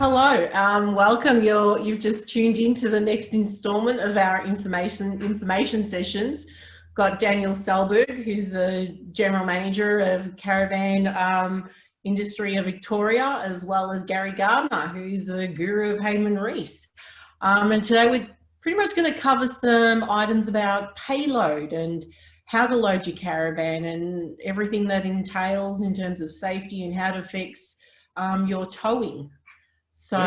Hello, welcome. You've just tuned into the next instalment of our information sessions. Got Daniel Selberg, who's the General Manager of Caravan Industry of Victoria, as well as Gary Gardner, who's the guru of Hayman Reese. And today we're pretty much going to cover some items about payload and how to load your caravan and everything that entails in terms of safety and how it affects your towing. So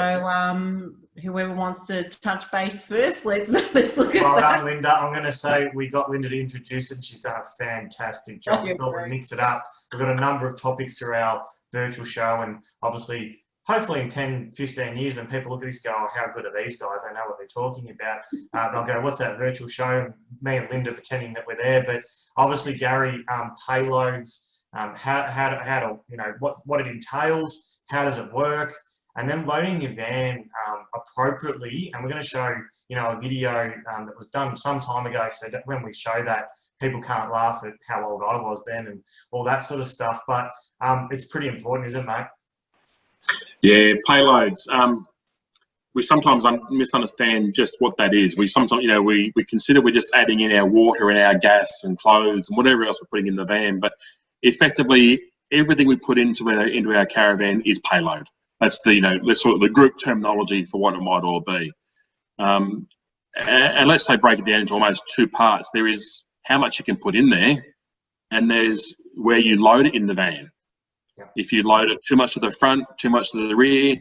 whoever wants to touch base first, let's look at that. Well done, Linda. I'm going to say we got Linda to introduce it. She's done a fantastic job. We thought we'd mix it up. We've got a number of topics through our virtual show, and obviously, hopefully in 10, 15 years, when people look at this and go, oh, how good are these guys? They know what they're talking about. They'll go, what's that virtual show? And me and Linda pretending that we're there. But obviously, Gary, payloads, how to what it entails, how does it work? And then loading your van appropriately, and we're going to show, a video that was done some time ago, so that when we show that, people can't laugh at how old I was then and all that sort of stuff. But it's pretty important, isn't it, mate? Yeah, payloads. We sometimes misunderstand just what that is. We sometimes, we consider we're just adding in our water and our gas and clothes and whatever else we're putting in the van, but effectively everything we put into our caravan is payload. That's let's sort of the group terminology for what it might all be. And let's say break it down into almost two parts. There is how much you can put in there, and there's where you load it in the van. Yep. If you load it too much to the front, too much to the rear,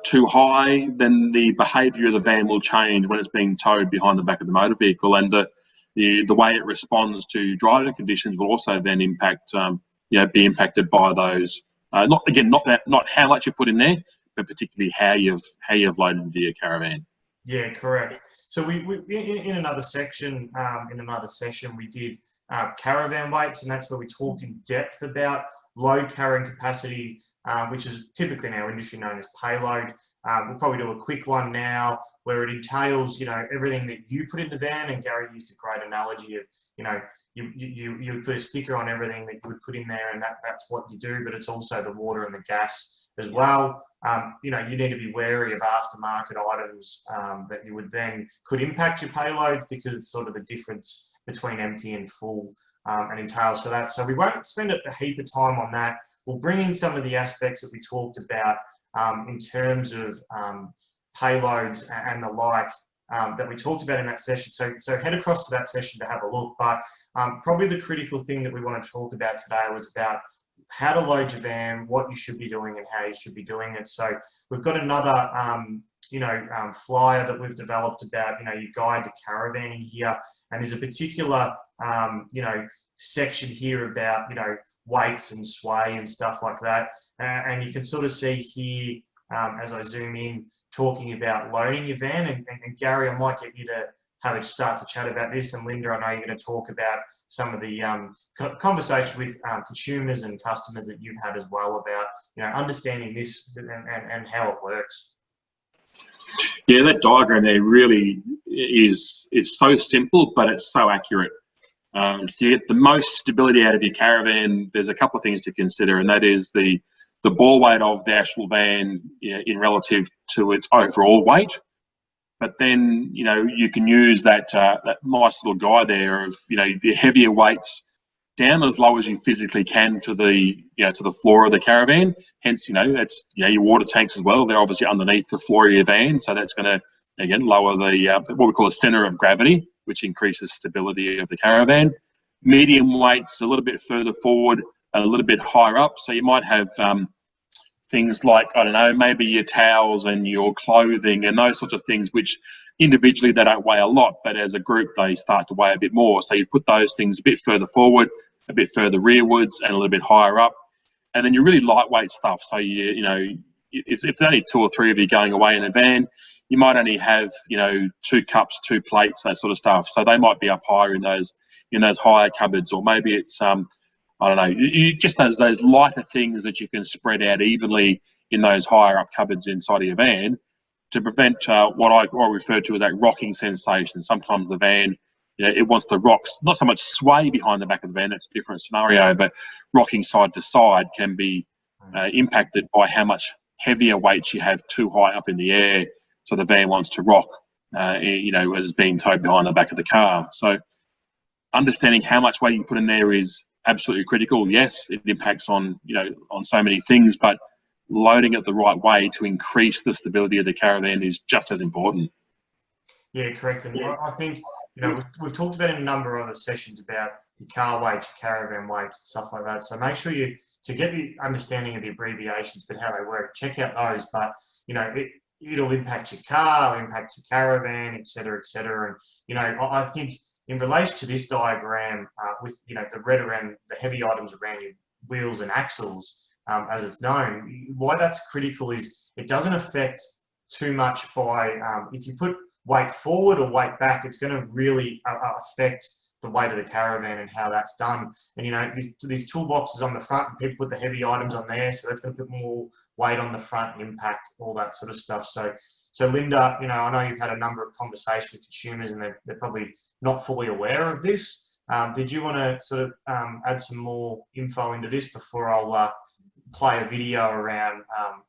too high, then the behaviour of the van will change when it's being towed behind the back of the motor vehicle, and the way it responds to driving conditions will also then impact, be impacted by those. Not how much you put in there, but particularly how you've loaded into your caravan. Yeah, correct. So we in another section, in another session, we did caravan weights, and that's where we talked in depth about load carrying capacity, which is typically in our industry known as payload. We'll probably do a quick one now where it entails, everything that you put in the van, and Gary used a great analogy of, you put a sticker on everything that you would put in there, and that's what you do, but it's also the water and the gas as well. You need to be wary of aftermarket items that you would then could impact your payload, because it's sort of the difference between empty and full and entails to that. So we won't spend a heap of time on that. We'll bring in some of the aspects that we talked about in terms of payloads and the like that we talked about in that session. So head across to that session to have a look. But probably the critical thing that we want to talk about today was about how to load your van, what you should be doing and how you should be doing it. So we've got another flyer that we've developed about, your guide to caravanning here. And there's a particular, section here about, weights and sway and stuff like that. And you can sort of see here, as I zoom in, talking about loading your van. And Gary, I might get you to have a start to chat about this. And Linda, I know you're going to talk about some of the conversation with consumers and customers that you've had as well about, understanding this and how it works. Yeah, that diagram there really is so simple, but it's so accurate. To get the most stability out of your caravan, there's a couple of things to consider, and that is the ball weight of the actual van in relative to its overall weight. But then, you can use that nice little guide there of, the heavier weights down as low as you physically can to the floor of the caravan. Hence, that's, your water tanks as well. They're obviously underneath the floor of your van. So that's going to, again, lower the, what we call a center of gravity, which increases stability of the caravan. Medium weights a little bit further forward, a little bit higher up. So you might have things like, I don't know, maybe your towels and your clothing and those sorts of things, which individually they don't weigh a lot, but as a group they start to weigh a bit more. So you put those things a bit further forward, a bit further rearwards, and a little bit higher up. And then your really lightweight stuff. So if there's only 2 or 3 of you going away in a van, you might only have 2 cups, 2 plates, that sort of stuff. So they might be up higher in those higher cupboards, or maybe it's I don't know, just those lighter things that you can spread out evenly in those higher up cupboards inside of your van to prevent what I refer to as that rocking sensation. Sometimes the van, it wants to rock, not so much sway behind the back of the van, that's a different scenario, but rocking side to side can be impacted by how much heavier weights you have too high up in the air, so the van wants to rock, you know, as being towed behind the back of the car. So understanding how much weight you put in there is absolutely critical. Yes, it impacts on, you know, on so many things, but loading it the right way to increase the stability of the caravan is just as important. Yeah, correct. And I think, you know, we've talked about in a number of other sessions about your car weight, your caravan weights, and stuff like that. So make sure to get the understanding of the abbreviations, but how they work, check out those. But, you know, it'll impact your car, it'll impact your caravan, et cetera, et cetera. And, you know, I think in relation to this diagram, with, you know, the red around the heavy items around your wheels and axles, as it's known, why that's critical is it doesn't affect too much by, if you put weight forward or weight back, it's going to really affect the weight of the caravan and how that's done. And, you know, these toolboxes on the front, and people put the heavy items on there, so that's going to put more weight on the front, impact, all that sort of stuff. So Linda, you know, I know you've had a number of conversations with consumers and they're probably not fully aware of this. Did you want to sort of add some more info into this before I'll play a video around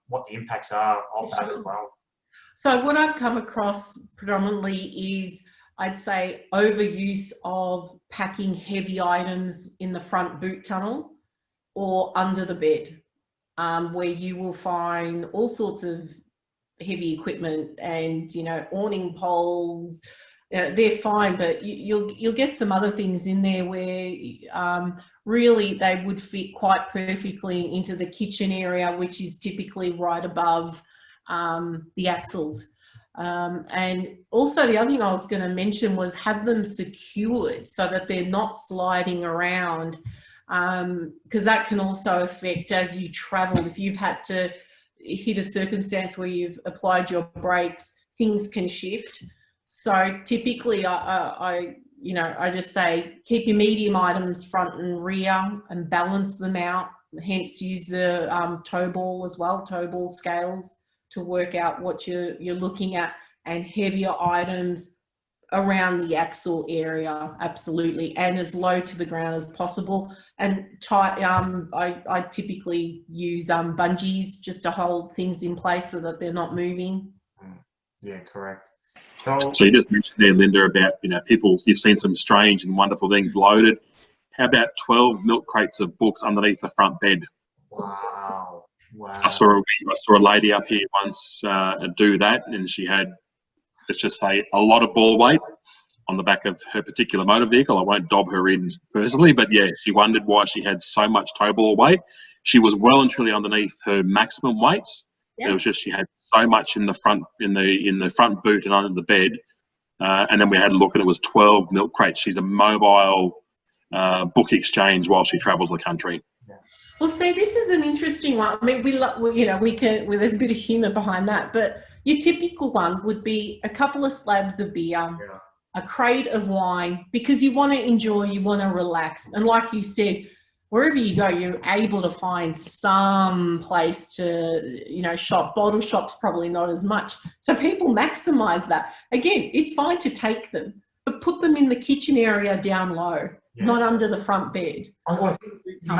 what the impacts are of that as well? So what I've come across predominantly is, I'd say, overuse of packing heavy items in the front boot tunnel or under the bed, where you will find all sorts of heavy equipment and, you know, awning poles. They're fine, but you'll get some other things in there where really they would fit quite perfectly into the kitchen area, which is typically right above the axles. And also the other thing I was going to mention was have them secured so that they're not sliding around, because that can also affect as you travel. If you've had to hit a circumstance where you've applied your brakes, things can shift. So typically I just say keep your medium items front and rear and balance them out. Hence use the toe ball as well, toe ball scales, to work out what you're looking at, and heavier items around the axle area, absolutely, and as low to the ground as possible. And I typically use bungees just to hold things in place so that they're not moving. Yeah, correct. So you just mentioned there, Linda, about, you know, you've seen some strange and wonderful things loaded. How about 12 milk crates of books underneath the front bed? Wow. Wow. I saw a lady up here once do that, and she had, let's just say, a lot of ball weight on the back of her particular motor vehicle. I won't dob her in personally, but yeah, she wondered why she had so much toe ball weight. She was well and truly underneath her maximum weights. Yeah. It was just she had so much in the front front boot and under the bed, and then we had a look, and it was 12 milk crates. She's a mobile book exchange while she travels the country. Yeah. Well, see, this is an interesting one. I mean, there's a bit of humour behind that, but your typical one would be a couple of slabs of beer, a crate of wine, because you want to enjoy, you want to relax. And like you said, wherever you go, you're able to find some place to, you know, shop. Bottle shops, probably not as much. So people maximise that. Again, it's fine to take them, but put them in the kitchen area down low, not under the front bed. I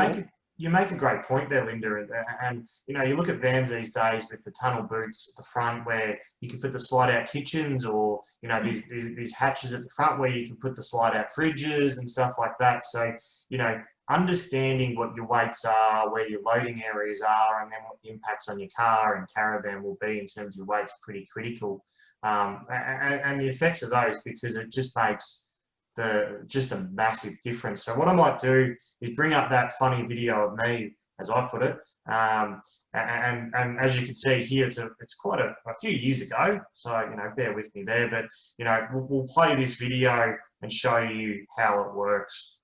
think you make a great point there, Linda. And you know, you look at vans these days with the tunnel boots at the front where you can put the slide-out kitchens, or, you know, these hatches at the front where you can put the slide-out fridges and stuff like that. So, you know, understanding what your weights are, where your loading areas are, and then what the impacts on your car and caravan will be in terms of your weights, pretty critical. And the effects of those, because it just makes just a massive difference. So what I might do is bring up that funny video of me, as I put it, and as you can see here, it's quite a few years ago, so, you know, bear with me there, but, you know, we'll play this video and show you how it works.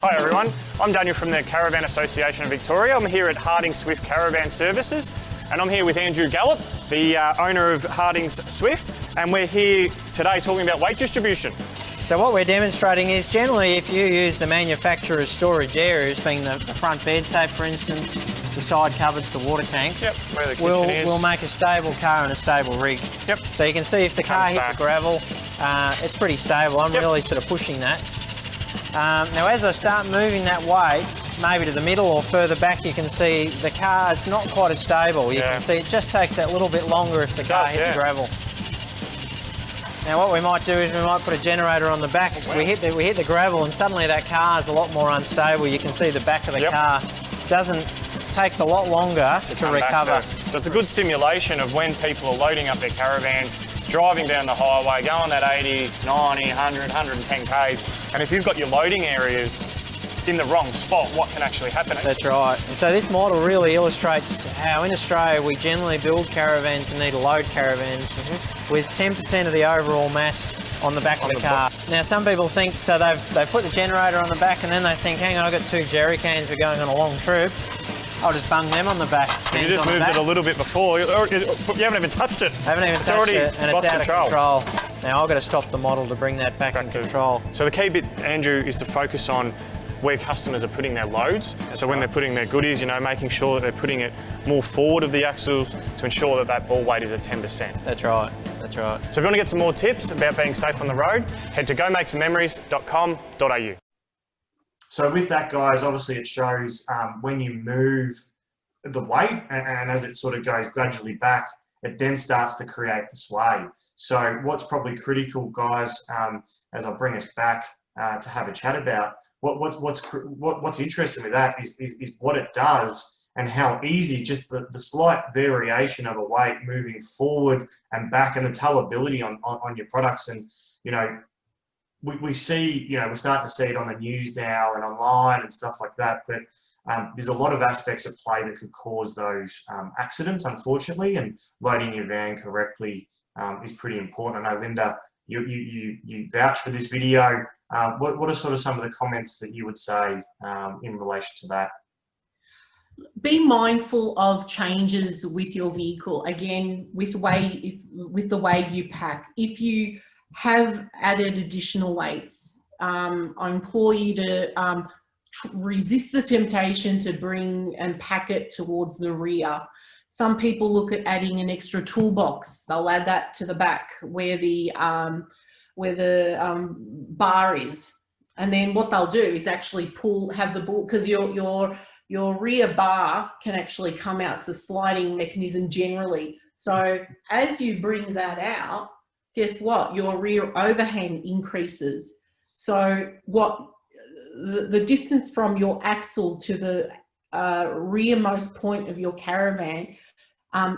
Hi everyone, I'm Daniel from the Caravan Association of Victoria. I'm here at Harding Swift Caravan Services, and I'm here with Andrew Gallop, the owner of Harding's Swift, and we're here today talking about weight distribution. So what we're demonstrating is, generally, if you use the manufacturer's storage areas, being the front bed, say for instance, the side cupboards, the water tanks, where the kitchen is, we'll make a stable car and a stable rig. So you can see if the car hit the gravel, it's pretty stable. I'm really sort of pushing that. Now as I start moving that weight, maybe to the middle or further back, you can see the car's not quite as stable. You can see it just takes that little bit longer if the car hits the gravel. Now what we might do is we might put a generator on the back. We hit the gravel and suddenly that car is a lot more unstable. You can see the back of the car takes a lot longer to recover. So it's a good simulation of when people are loading up their caravans, driving down the highway, going at 80, 90, 100, 110 Ks. And if you've got your loading areas in the wrong spot, what can actually happen? That's right. And so this model really illustrates how in Australia we generally build caravans and need to load caravans with 10% of the overall mass on the back of the car. Now some people think, so they've put the generator on the back and then they think, hang on, I've got 2 jerry cans, we're going on a long trip. I'll just bung them on the back. You just moved it a little bit before. You haven't even touched it. I haven't even touched it, and it's out of control. Now I've got to stop the model to bring that back into control. So the key bit, Andrew, is to focus on where customers are putting their loads. So when they're putting their goodies, you know, making sure that they're putting it more forward of the axles to ensure that that ball weight is at 10%. That's right. That's right. So if you want to get some more tips about being safe on the road, head to gomakesomememories.com.au. So with that, guys, obviously it shows when you move the weight and as it sort of goes gradually back, it then starts to create the sway. So what's probably critical, guys, as I bring us back to have a chat about, what's interesting with that is what it does and how easy just the slight variation of a weight moving forward and back and the towability on your products. And, you know, we see, you know, we're starting to see it on the news now and online and stuff like that, but there's a lot of aspects at play that could cause those accidents, unfortunately, and loading your van correctly is pretty important. I know, Linda, you vouch for this video. What are sort of some of the comments that you would say in relation to that? Be mindful of changes with your vehicle. Again, with the way you pack. If you have added additional weights, I implore you to resist the temptation to bring and pack it towards the rear. Some people look at adding an extra toolbox. They'll add that to the back where the bar is, and then what they'll do is actually have the ball, because your rear bar can actually come out. It's a sliding mechanism generally. So as you bring that out, guess what? Your rear overhang increases. So the distance from your axle to the rearmost point of your caravan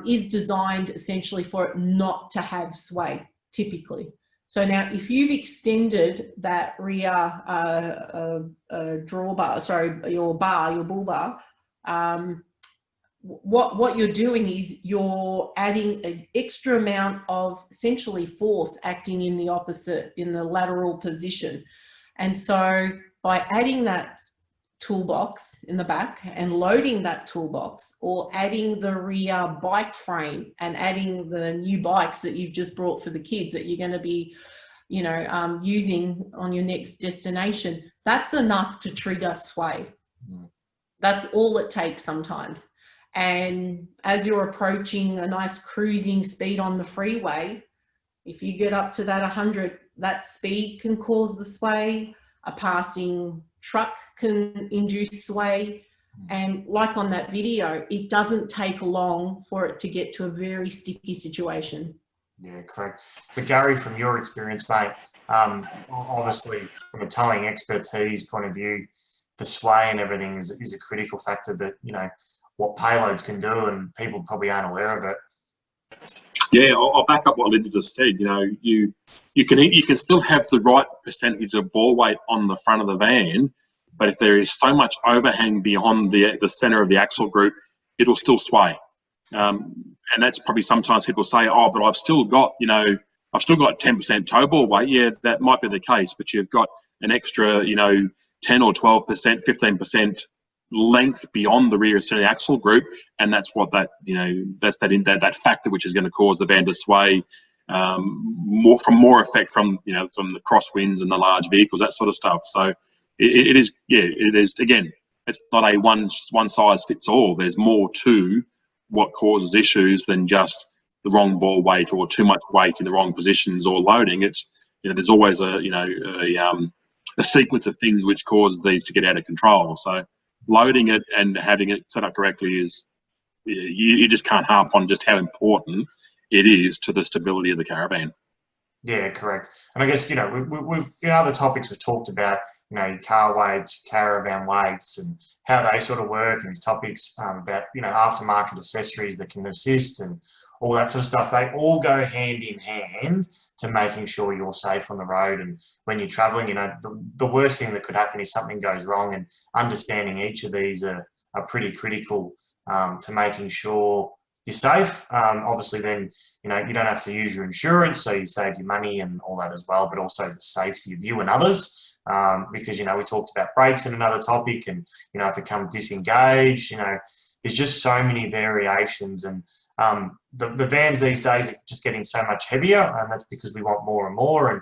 is designed essentially for it not to have sway, typically. So now if you've extended that rear drawbar, sorry, your bull bar, what you're doing is you're adding an extra amount of essentially force acting in the lateral position. And so by adding that toolbox in the back and loading that toolbox, or adding the rear bike frame and adding the new bikes that you've just brought for the kids that you're going to be, you know, using on your next destination, that's enough to trigger sway. That's all it takes sometimes. And as you're approaching a nice cruising speed on the freeway, if you get up to that 100, that speed can cause the sway. A passing truck can induce sway. And like on that video, it doesn't take long for it to get to a very sticky situation. Yeah, correct. So Gary, from your experience, mate, obviously from a towing expertise point of view, the sway and everything is a critical factor that, you know, what Payloads can do, and people probably aren't aware of it. Yeah, I'll back up what Linda just said. You know, you can still have the right percentage of ball weight on the front of the van, but if there is so much overhang beyond the center of the axle group, it'll still sway. And that's probably sometimes people say, oh, but I've still got 10% toe ball weight. Yeah, that might be the case, but you've got an extra, 10 or 12%, 15% length beyond the rear center axle group, and that's what that factor which is going to cause the van to sway more effect from some of the crosswinds and the large vehicles, that sort of stuff. So it is again, it's not a one size fits all. There's more to what causes issues than just the wrong ball weight or too much weight in the wrong positions or loading. It's there's always a sequence of things which causes these to get out of control. So loading it and having it set up correctly is, you just can't harp on just how important it is to the stability of the caravan. Yeah, correct. And I guess, you know, we've in other topics we've talked about, you know, your car weights, caravan weights, and how they sort of work, and these topics about, you know, aftermarket accessories that can assist and all that sort of stuff. They all go hand in hand to making sure you're safe on the road. And when you're traveling, you know, the worst thing that could happen is something goes wrong, and understanding each of these are pretty critical to making sure you're safe. Obviously then, you know, you don't have to use your insurance, so you save your money and all that as well, but also the safety of you and others. Because, you know, we talked about brakes in another topic, and, you know, if it comes disengaged, you know, there's just so many variations. And the vans these days are just getting so much heavier, and that's because we want more and more. And,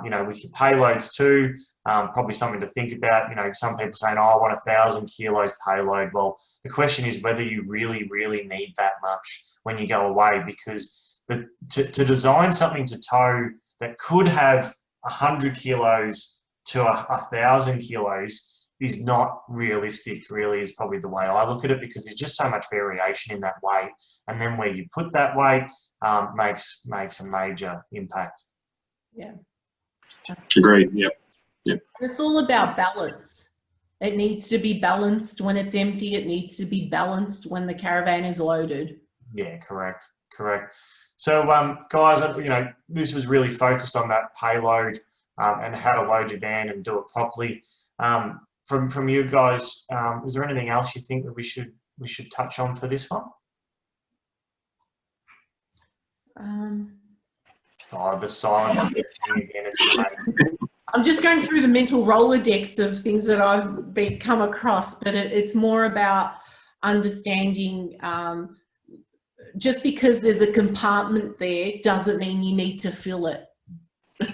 you know, with your payloads too, probably something to think about. You know, some people saying, oh, I want 1,000 kilos payload. Well, the question is whether you really, really need that much when you go away, because to design something to tow that could have 100 kilos to 1,000 kilos is not realistic, really, is probably the way I look at it, because there's just so much variation in that weight. And then where you put that weight makes a major impact. Yeah. Agreed. Yep. Yep. It's all about balance. It needs to be balanced when it's empty. It needs to be balanced when the caravan is loaded. Yeah, correct. So, guys, you know, this was really focused on that payload and how to load your van and do it properly. From you guys, is there anything else you think that we should touch on for this one? Oh, the silence again. It's amazing. I'm just going through the mental Rolodex of things that I've come across, but it's more about understanding just because there's a compartment there doesn't mean you need to fill it.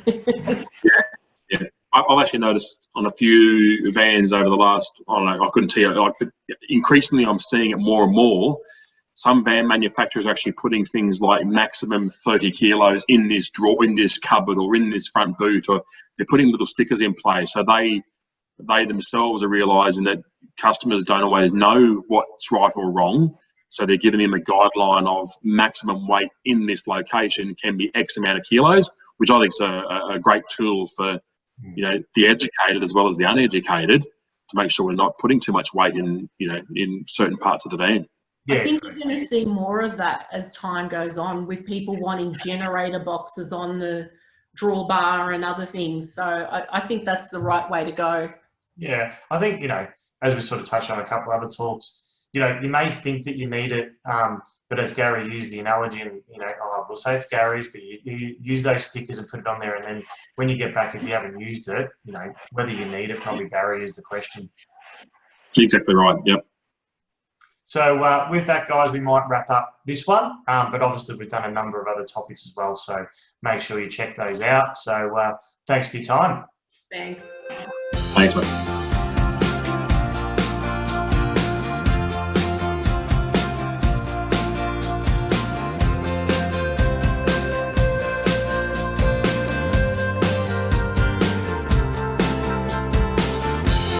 Yeah. I've actually noticed on a few vans over the last, I don't know, I couldn't tell you, like, increasingly I'm seeing it more and more. Some van manufacturers are actually putting things like maximum 30 kilos in this drawer, in this cupboard, or in this front boot, or they're putting little stickers in place. So they themselves are realising that customers don't always know what's right or wrong. So they're giving them a guideline of maximum weight in this location can be X amount of kilos, which I think is a great tool for, you know, the educated as well as the uneducated, to make sure we're not putting too much weight in, you know, in certain parts of the van. Yeah. I think we're going to see more of that as time goes on, with people wanting generator boxes on the drawbar and other things. So I think that's the right way to go. Yeah, I think, you know, as we sort of touched on a couple other talks, you know, you may think that you need it, but as Gary used the analogy, and, you know, we'll say it's Gary's, but you use those stickers and put it on there, and then when you get back, if you haven't used it, you know, whether you need it, probably Gary is the question. Exactly right, yep. So with that, guys, we might wrap up this one, but obviously we've done a number of other topics as well, so make sure you check those out. So thanks for your time. Thanks. Thanks, mate.